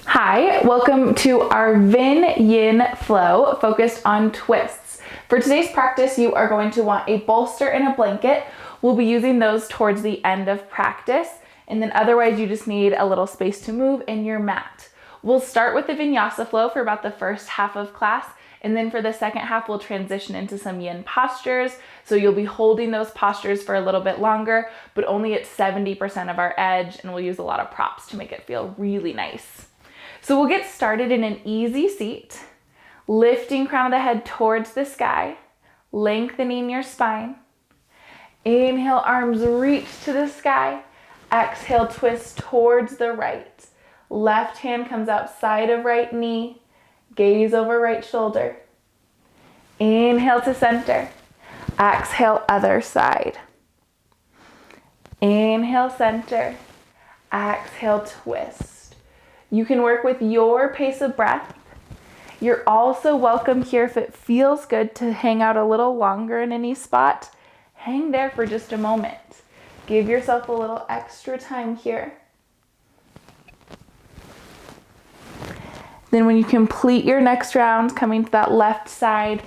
Hi, welcome to our Yin Flow focused on twists. For today's practice, you are going to want a bolster and a blanket. We'll be using those towards the end of practice, and then otherwise you just need a little space to move in your mat. We'll start with the vinyasa flow for about the first half of class, and then for the second half, we'll transition into some yin postures. So you'll be holding those postures for a little bit longer, but only at 70% of our edge, and we'll use a lot of props to make it feel really nice. So we'll get started in an easy seat, lifting crown of the head towards the sky, lengthening your spine. Inhale, arms reach to the sky. Exhale, twist towards the right. Left hand comes outside of right knee, gaze over right shoulder. Inhale to center. Exhale, other side. Inhale, center. Exhale, twist. You can work with your pace of breath. You're also welcome here if it feels good to hang out a little longer in any spot. Hang there for just a moment. Give yourself a little extra time here. Then when you complete your next round, coming to that left side,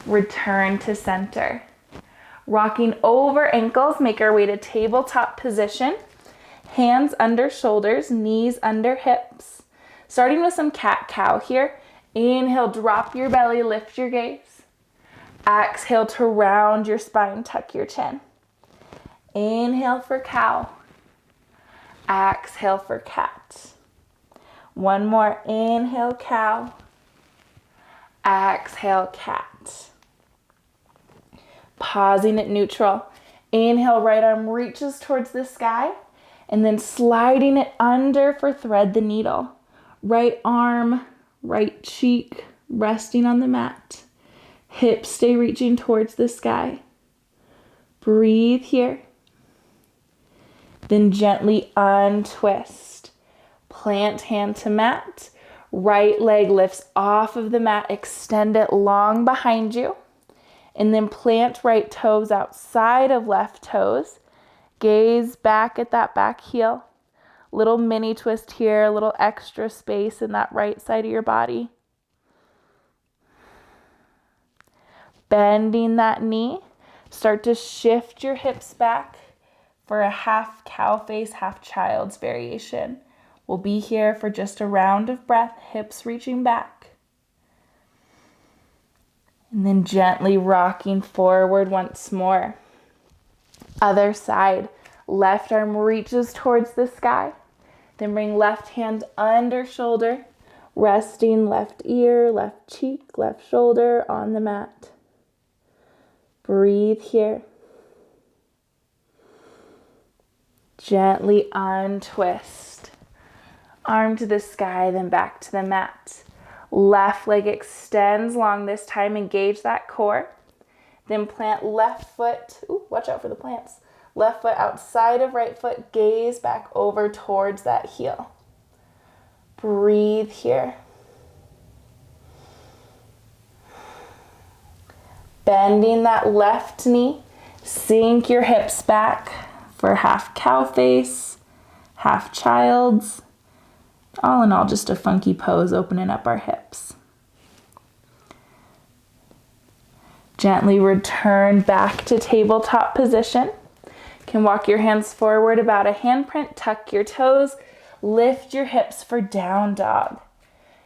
return to center. Rocking over ankles, make our way to tabletop position. Hands under shoulders, knees under hips. Starting with some cat-cow here. Inhale, drop your belly, lift your gaze. Exhale to round your spine, tuck your chin. Inhale for cow. Exhale for cat. One more. Inhale, cow. Exhale, cat. Pausing at neutral. Inhale, right arm reaches towards the sky. And then sliding it under for thread the needle. Right arm, right cheek, resting on the mat. Hips stay reaching towards the sky. Breathe here. Then gently untwist. Plant hand to mat. Right leg lifts off of the mat. Extend it long behind you. And then plant right toes outside of left toes. Gaze back at that back heel. Little mini twist here, a little extra space in that right side of your body. Bending that knee. Start to shift your hips back for a half cow face, half child's variation. We'll be here for just a round of breath, hips reaching back. And then gently rocking forward once more. Other side, left arm reaches towards the sky. Then bring left hand under shoulder, resting left ear, left cheek, left shoulder on the mat. Breathe here. Gently untwist. Arm to the sky, then back to the mat. Left leg extends long this time, engage that core. Then plant left foot, watch out for the plants. Left foot outside of right foot, gaze back over towards that heel. Breathe here. Bending that left knee, sink your hips back for half cow face, half child's. All in all, just a funky pose, opening up our hips. Gently return back to tabletop position. You can walk your hands forward about a handprint, tuck your toes, lift your hips for down dog.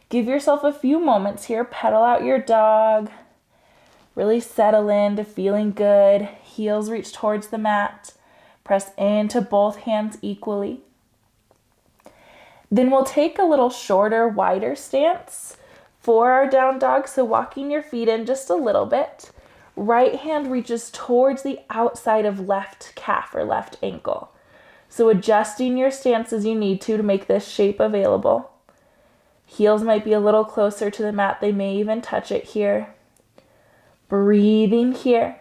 Give yourself a few moments here, pedal out your dog. Really settle into feeling good. Heels reach towards the mat. Press into both hands equally. Then we'll take a little shorter, wider stance for our down dog. So walking your feet in just a little bit. Right hand reaches towards the outside of left calf or left ankle. So adjusting your stance as you need to make this shape available. Heels might be a little closer to the mat. They may even touch it here. Breathing here.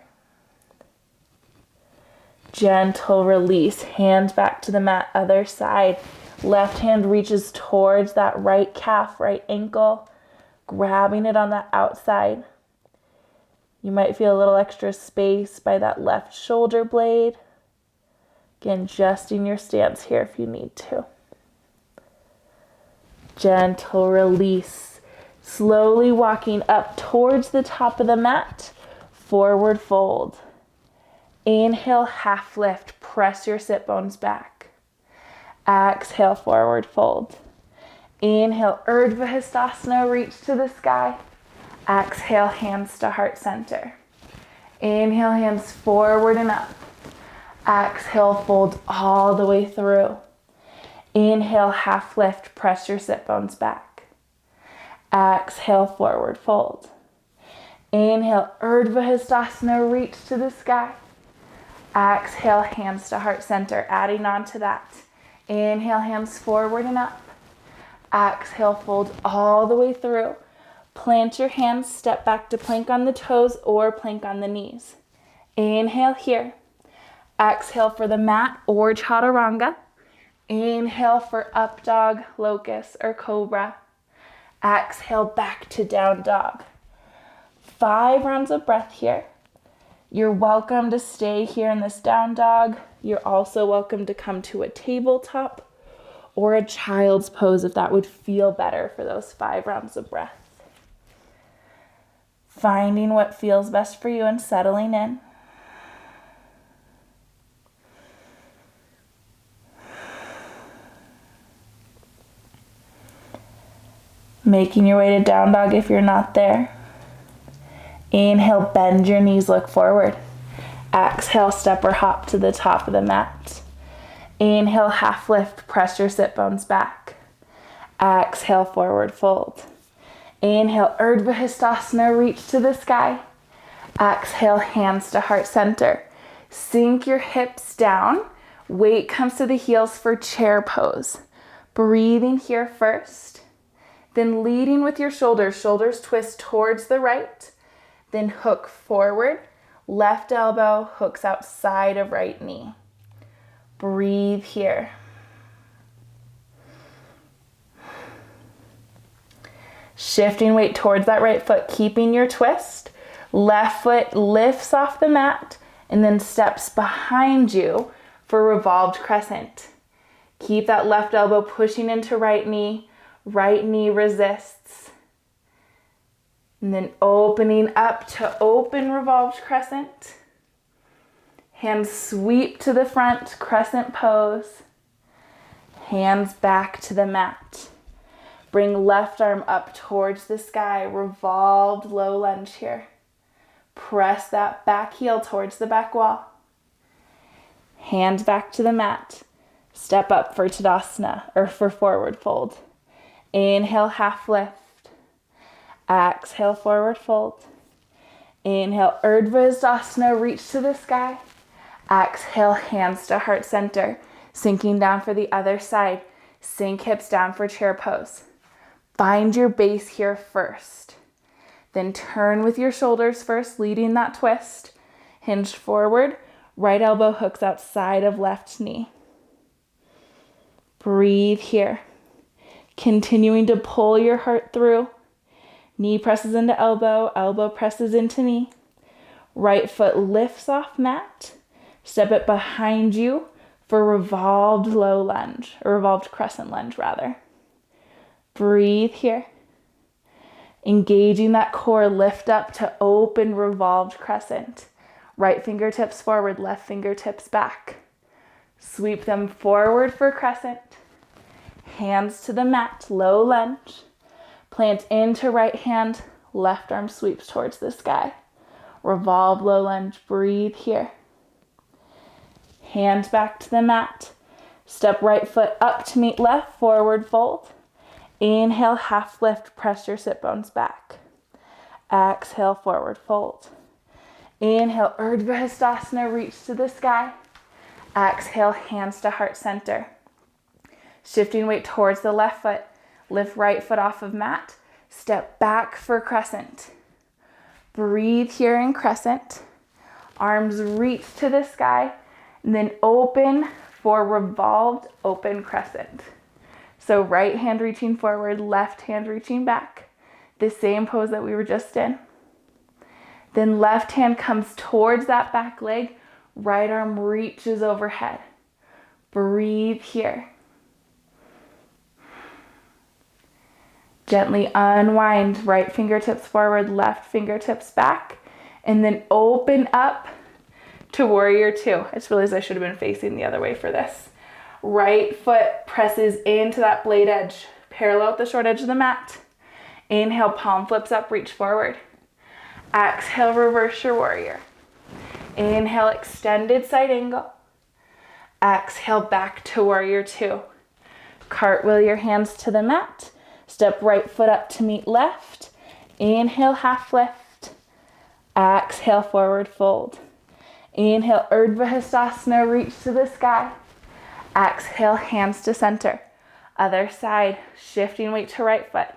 Gentle release. Hand back to the mat, other side. Left hand reaches towards that right calf, right ankle. Grabbing it on the outside. You might feel a little extra space by that left shoulder blade. Again, adjusting your stance here if you need to. Gentle release. Slowly walking up towards the top of the mat. Forward fold. Inhale, half lift. Press your sit bones back. Exhale, forward fold. Inhale, Urdhva Hastasana, reach to the sky. Exhale, hands to heart center. Inhale, hands forward and up. Exhale, fold all the way through. Inhale, half lift, press your sit bones back. Exhale, forward fold. Inhale, Urdhva Hastasana, reach to the sky. Exhale, hands to heart center, adding on to that. Inhale, hands forward and up. Exhale, fold all the way through. Plant your hands, step back to plank on the toes or plank on the knees. Inhale here. Exhale for the mat or chaturanga. Inhale for up dog, locust, or cobra. Exhale back to down dog. 5 rounds of breath here. You're welcome to stay here in this down dog. You're also welcome to come to a tabletop or a child's pose if that would feel better for those 5 rounds of breath. Finding what feels best for you and settling in. Making your way to down dog if you're not there. Inhale, bend your knees, look forward. Exhale, step or hop to the top of the mat. Inhale, half lift, press your sit bones back. Exhale, forward fold. Inhale, Urdhva Hastasana, reach to the sky. Exhale, hands to heart center. Sink your hips down. Weight comes to the heels for chair pose. Breathing here first. Then leading with your shoulders. Shoulders twist towards the right. Then hook forward. Left elbow hooks outside of right knee. Breathe here. Shifting weight towards that right foot, keeping your twist. Left foot lifts off the mat and then steps behind you for revolved crescent. Keep that left elbow pushing into right knee resists. And then opening up to open revolved crescent. Hands sweep to the front, crescent pose. Hands back to the mat. Bring left arm up towards the sky, revolved low lunge here. Press that back heel towards the back wall. Hands back to the mat. Step up for Tadasana, or for forward fold. Inhale, half lift. Exhale, forward fold. Inhale, Urdhva Hastasana, reach to the sky. Exhale, hands to heart center. Sinking down for the other side. Sink hips down for chair pose. Find your base here first. Then turn with your shoulders first, leading that twist. Hinge forward. Right elbow hooks outside of left knee. Breathe here. Continuing to pull your heart through. Knee presses into elbow, elbow presses into knee. Right foot lifts off mat. Step it behind you for revolved low lunge, or revolved crescent lunge rather. Breathe here. Engaging that core, lift up to open revolved crescent. Right fingertips forward, left fingertips back. Sweep them forward for crescent. Hands to the mat, low lunge. Plant into right hand, left arm sweeps towards the sky. Revolve low lunge, breathe here. Hands back to the mat. Step right foot up to meet left, forward fold. Inhale, half lift, press your sit bones back. Exhale, forward fold. Inhale, Urdhva Hastasana, reach to the sky. Exhale, hands to heart center. Shifting weight towards the left foot. Lift right foot off of mat. Step back for crescent. Breathe here in crescent. Arms reach to the sky. And then open for revolved open crescent. So right hand reaching forward, left hand reaching back. The same pose that we were just in. Then left hand comes towards that back leg. Right arm reaches overhead. Breathe here. Gently unwind, right fingertips forward, left fingertips back, and then open up to warrior two. I just realized I should have been facing the other way for this. Right foot presses into that blade edge, parallel with the short edge of the mat. Inhale, palm flips up, reach forward. Exhale, reverse your warrior. Inhale, extended side angle. Exhale, back to warrior two. Cartwheel your hands to the mat. Step right foot up to meet left. Inhale, half lift. Exhale, forward fold. Inhale, Urdhva Hastasana, reach to the sky. Exhale, hands to center. Other side, shifting weight to right foot.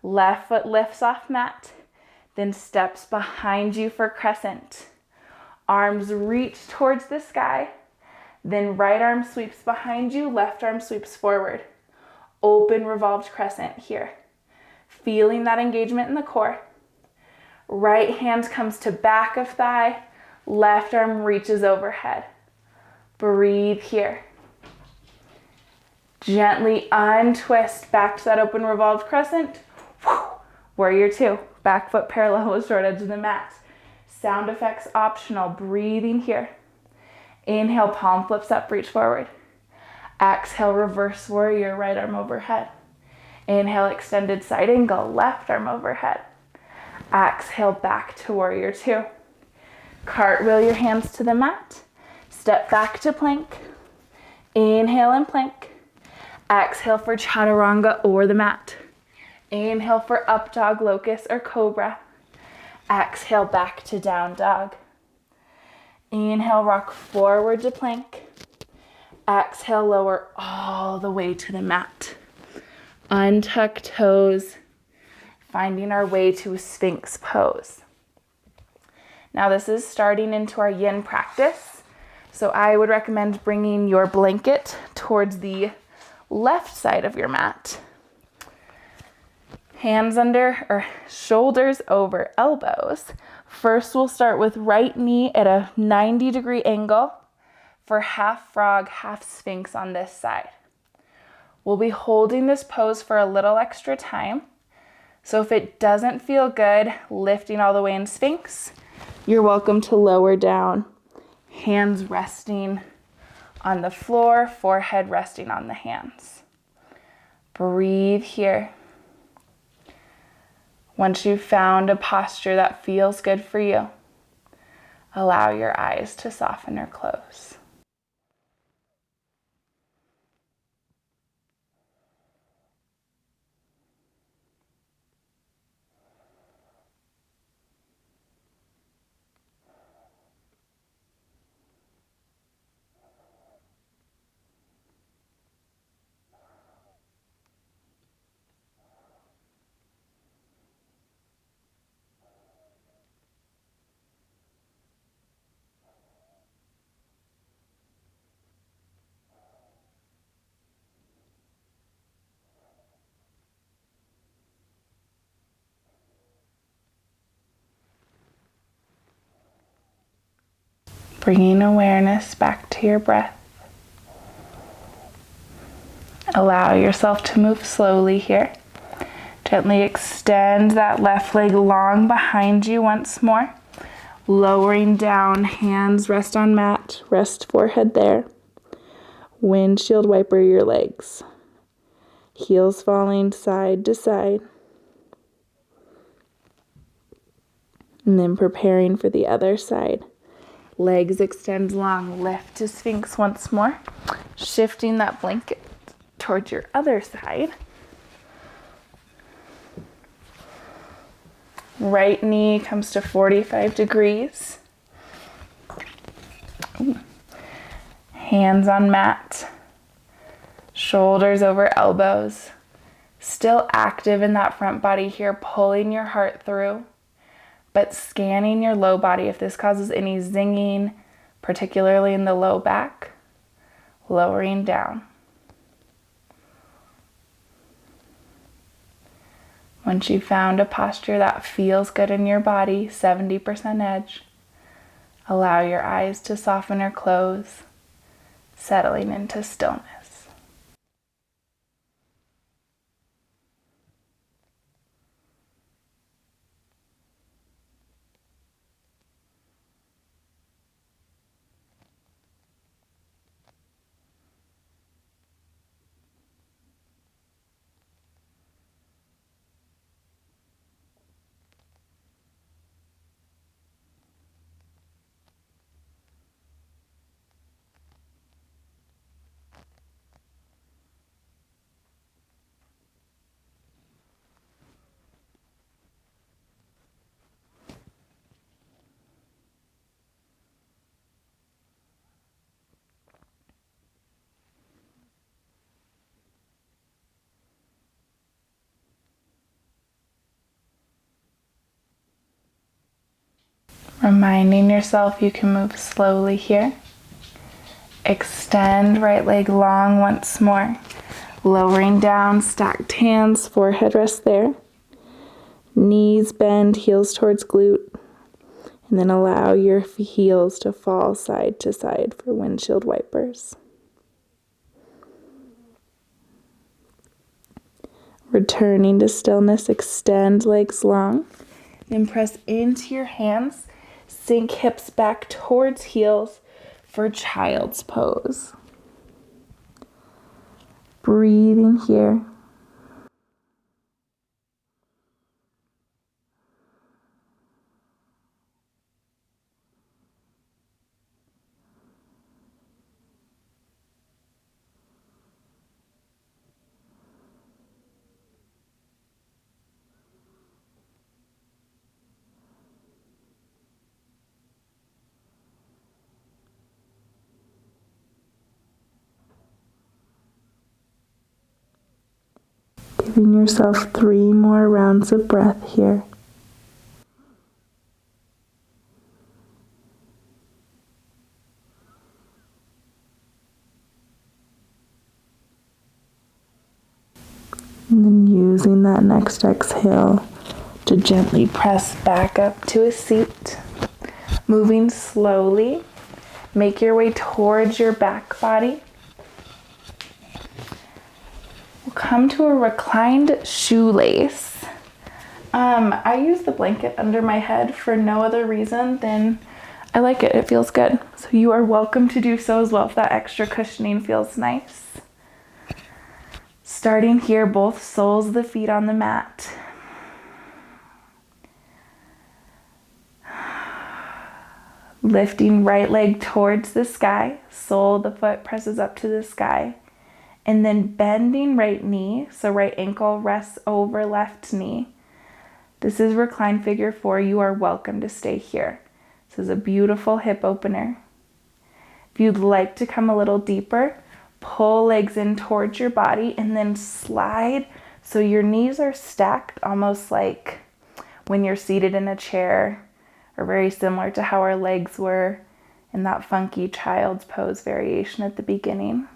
Left foot lifts off mat, then steps behind you for crescent. Arms reach towards the sky, then right arm sweeps behind you, left arm sweeps forward. Open revolved crescent here. Feeling that engagement in the core. Right hand comes to back of thigh, left arm reaches overhead. Breathe here. Gently untwist back to that open revolved crescent. Warrior two, back foot parallel with short edge of the mat. Sound effects optional, breathing here. Inhale, palm flips up, reach forward. Exhale, reverse warrior, right arm overhead. Inhale, extended side angle, left arm overhead. Exhale, back to warrior two. Cartwheel your hands to the mat. Step back to plank. Inhale and plank. Exhale for chaturanga or the mat. Inhale for up dog, locust, or cobra. Exhale, back to down dog. Inhale, rock forward to plank. Exhale, lower all the way to the mat. Untuck toes, finding our way to a Sphinx pose. Now this is starting into our yin practice. So I would recommend bringing your blanket towards the left side of your mat. Hands under or shoulders over elbows. First, we'll start with right knee at a 90-degree angle for half frog, half sphinx on this side. We'll be holding this pose for a little extra time. So if it doesn't feel good, lifting all the way in sphinx, you're welcome to lower down. Hands resting on the floor, forehead resting on the hands. Breathe here. Once you've found a posture that feels good for you, allow your eyes to soften or close. Bringing awareness back to your breath. Allow yourself to move slowly here. Gently extend that left leg long behind you once more. Lowering down, hands rest on mat, rest forehead there. Windshield wiper your legs. Heels falling side to side. And then preparing for the other side. Legs extend long, lift to Sphinx once more. Shifting that blanket towards your other side. Right knee comes to 45 degrees. Ooh. Hands on mat. Shoulders over elbows. Still active in that front body here, pulling your heart through. But scanning your low body if this causes any zinging, particularly in the low back, lowering down. Once you've found a posture that feels good in your body, 70% edge, allow your eyes to soften or close, settling into stillness. Reminding yourself you can move slowly here. Extend right leg long once more. Lowering down, stacked hands, forehead rest there. Knees bend, heels towards glute. And then allow your heels to fall side to side for windshield wipers. Returning to stillness, extend legs long. Then press into your hands. Sink hips back towards heels for child's pose. Breathing here. Giving yourself 3 more rounds of breath here. And then using that next exhale to gently press back up to a seat. Moving slowly. Make your way towards your back body. We'll come to a reclined shoelace. I use the blanket under my head for no other reason than I like it. It feels good. So you are welcome to do so as well if that extra cushioning feels nice. Starting here, both soles of the feet on the mat. Lifting right leg towards the sky. Sole of the foot presses up to the sky. And then bending right knee, so right ankle rests over left knee. This is reclined figure 4. You are welcome to stay here. This is a beautiful hip opener. If you'd like to come a little deeper, pull legs in towards your body and then slide so your knees are stacked, almost like when you're seated in a chair, or very similar to how our legs were in that funky child's pose variation at the beginning.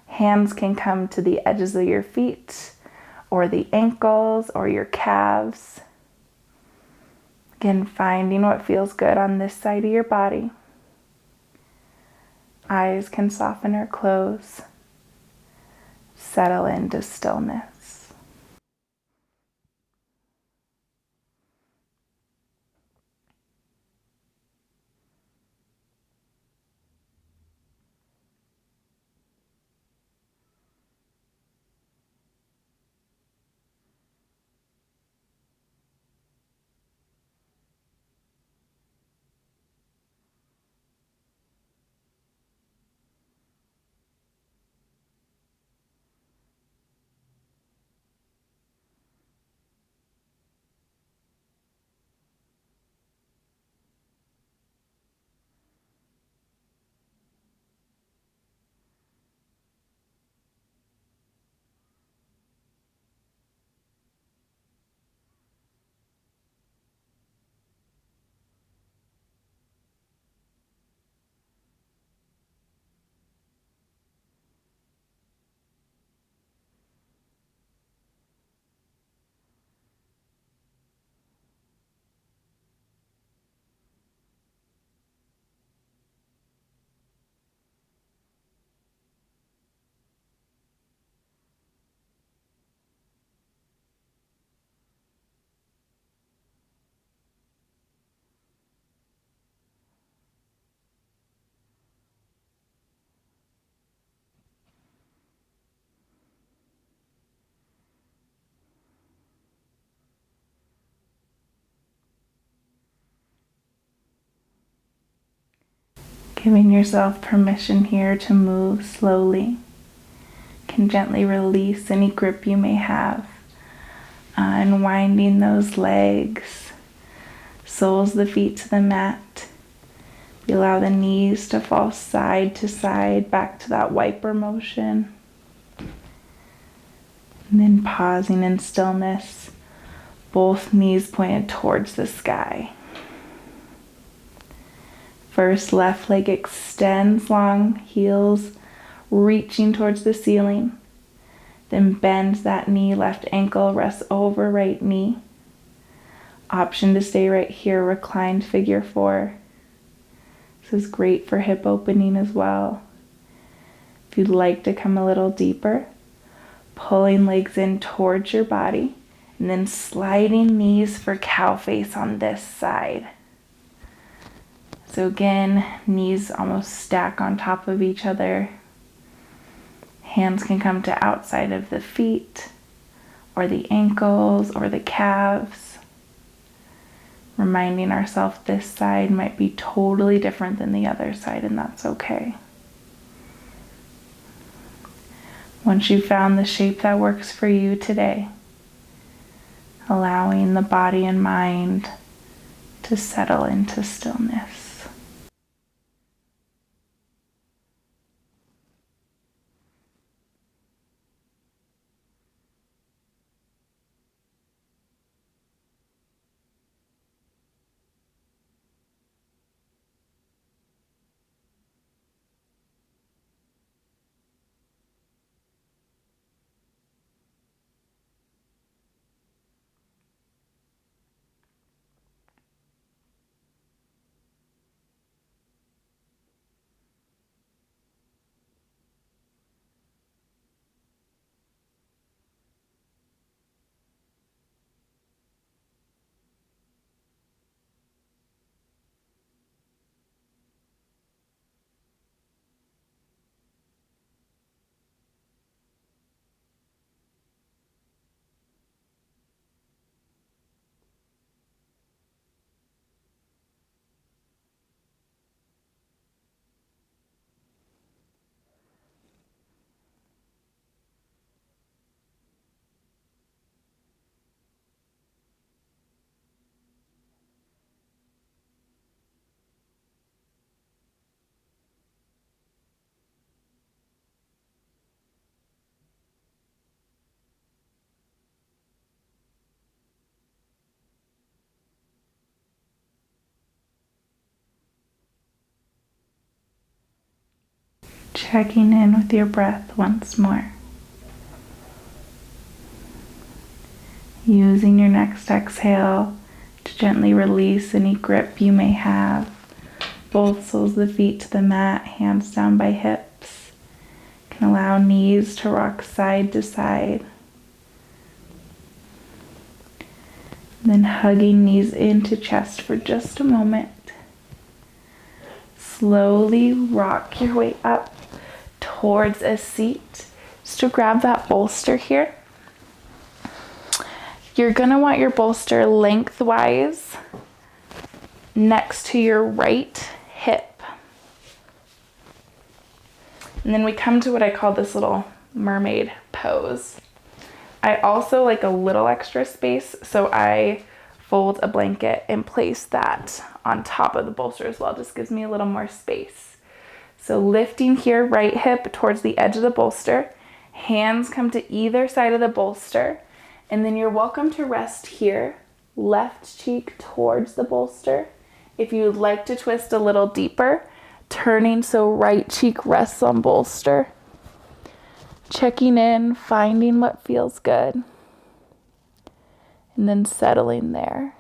Hands can come to the edges of your feet or the ankles or your calves. Again, finding what feels good on this side of your body. Eyes can soften or close. Settle into stillness. Giving yourself permission here to move slowly. Can gently release any grip you may have. Unwinding those legs, soles of the feet to the mat. You allow the knees to fall side to side, back to that wiper motion. And then pausing in stillness, both knees pointed towards the sky. First left leg extends long, heels reaching towards the ceiling. Then bend that knee, left ankle rests over right knee. Option to stay right here, reclined figure 4. This is great for hip opening as well. If you'd like to come a little deeper, pulling legs in towards your body, and then sliding knees for cow face on this side. So again, knees almost stack on top of each other. Hands can come to outside of the feet, or the ankles, or the calves. Reminding ourselves this side might be totally different than the other side, and that's okay. Once you've found the shape that works for you today, allowing the body and mind to settle into stillness. Checking in with your breath once more. Using your next exhale to gently release any grip you may have. Both soles of the feet to the mat, hands down by hips. You can allow knees to rock side to side. And then hugging knees into chest for just a moment. Slowly rock your way up towards a seat. Just to grab that bolster here. You're gonna want your bolster lengthwise next to your right hip. And then we come to what I call this little mermaid pose. I also like a little extra space, so I fold a blanket and place that on top of the bolster as well. Just gives me a little more space. So lifting here, right hip towards the edge of the bolster. Hands come to either side of the bolster. And then you're welcome to rest here, left cheek towards the bolster. If you would like to twist a little deeper, turning so right cheek rests on bolster. Checking in, finding what feels good, and then settling there.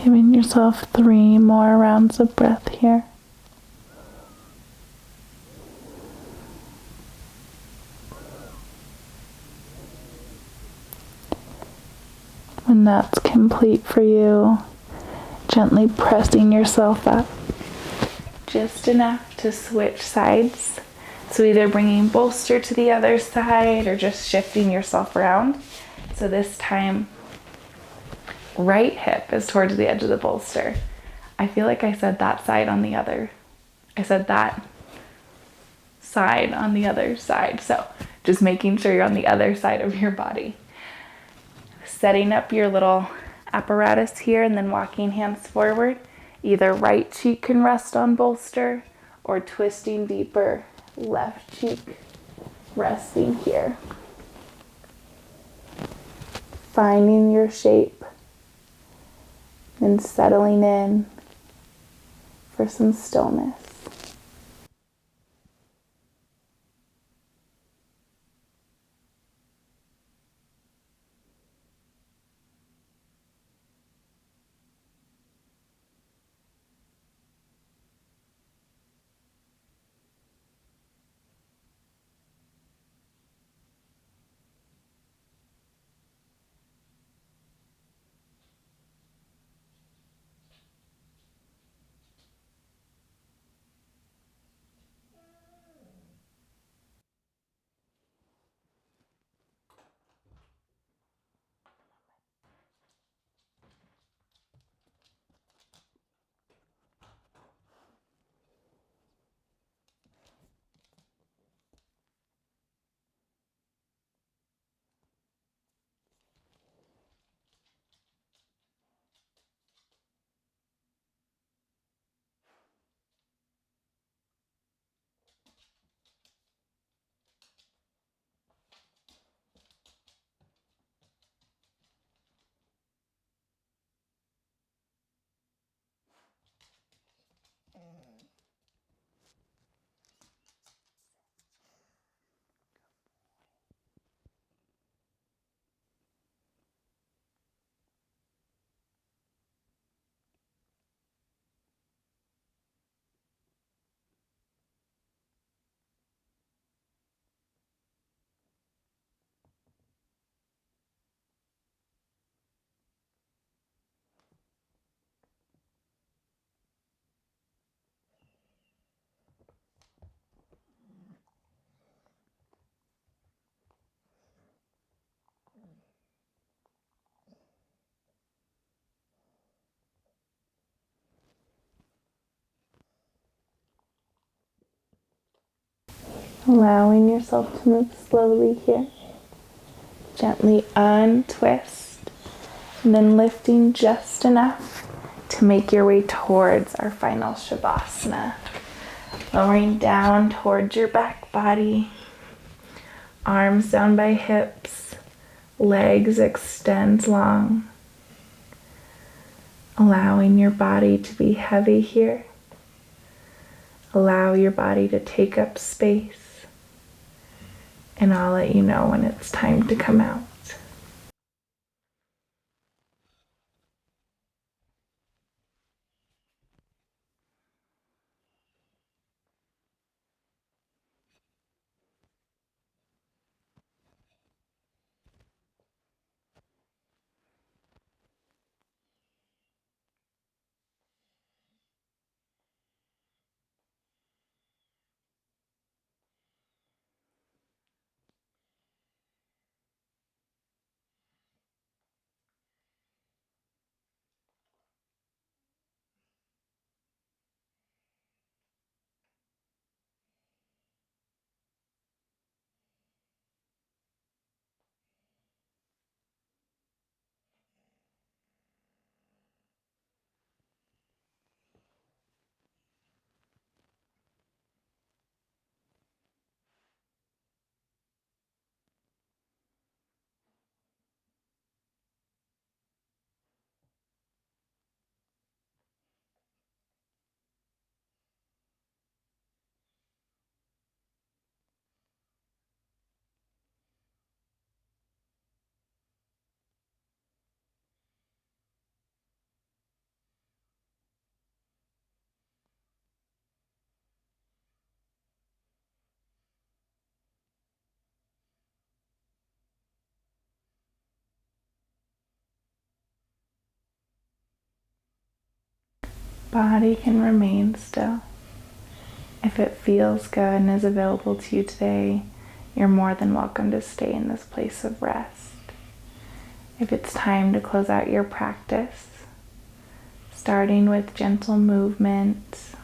Giving yourself 3 more rounds of breath here. When that's complete for you, gently pressing yourself up just enough to switch sides. So either bringing bolster to the other side or just shifting yourself around. So this time, right hip is towards the edge of the bolster. I feel like I said that side on the other. I said that side on the other side. So just making sure you're on the other side of your body. Setting up your little apparatus here and then walking hands forward. Either right cheek can rest on bolster or twisting deeper, left cheek resting here. Finding your shape and settling in for some stillness. Allowing yourself to move slowly here. Gently untwist and then lifting just enough to make your way towards our final Shavasana. Lowering down towards your back body, arms down by hips, legs extend long. Allowing your body to be heavy here. Allow your body to take up space. And I'll let you know when it's time to come out. body can remain still. If it feels good and is available to you today, you're more than welcome to stay in this place of rest. If it's time to close out your practice, starting with gentle movements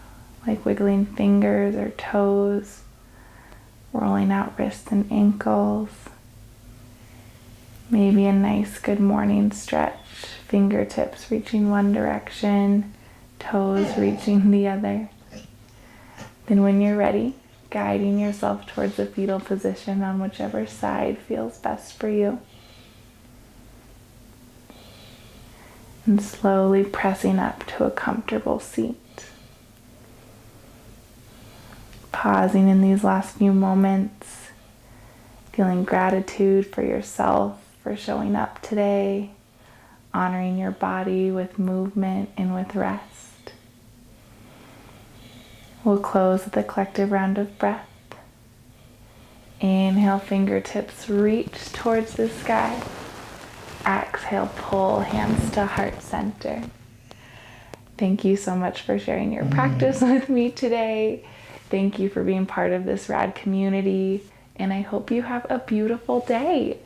like wiggling fingers or toes, rolling out wrists and ankles, maybe a nice good morning stretch, fingertips reaching one direction, toes reaching the other. Then when you're ready, guiding yourself towards the fetal position on whichever side feels best for you. And slowly pressing up to a comfortable seat. Pausing in these last few moments, feeling gratitude for yourself for showing up today, honoring your body with movement and with rest. We'll close with a collective round of breath. Inhale, fingertips reach towards the sky. Exhale, pull hands to heart center. Thank you so much for sharing your practice with me today. Thank you for being part of this rad community, and I hope you have a beautiful day.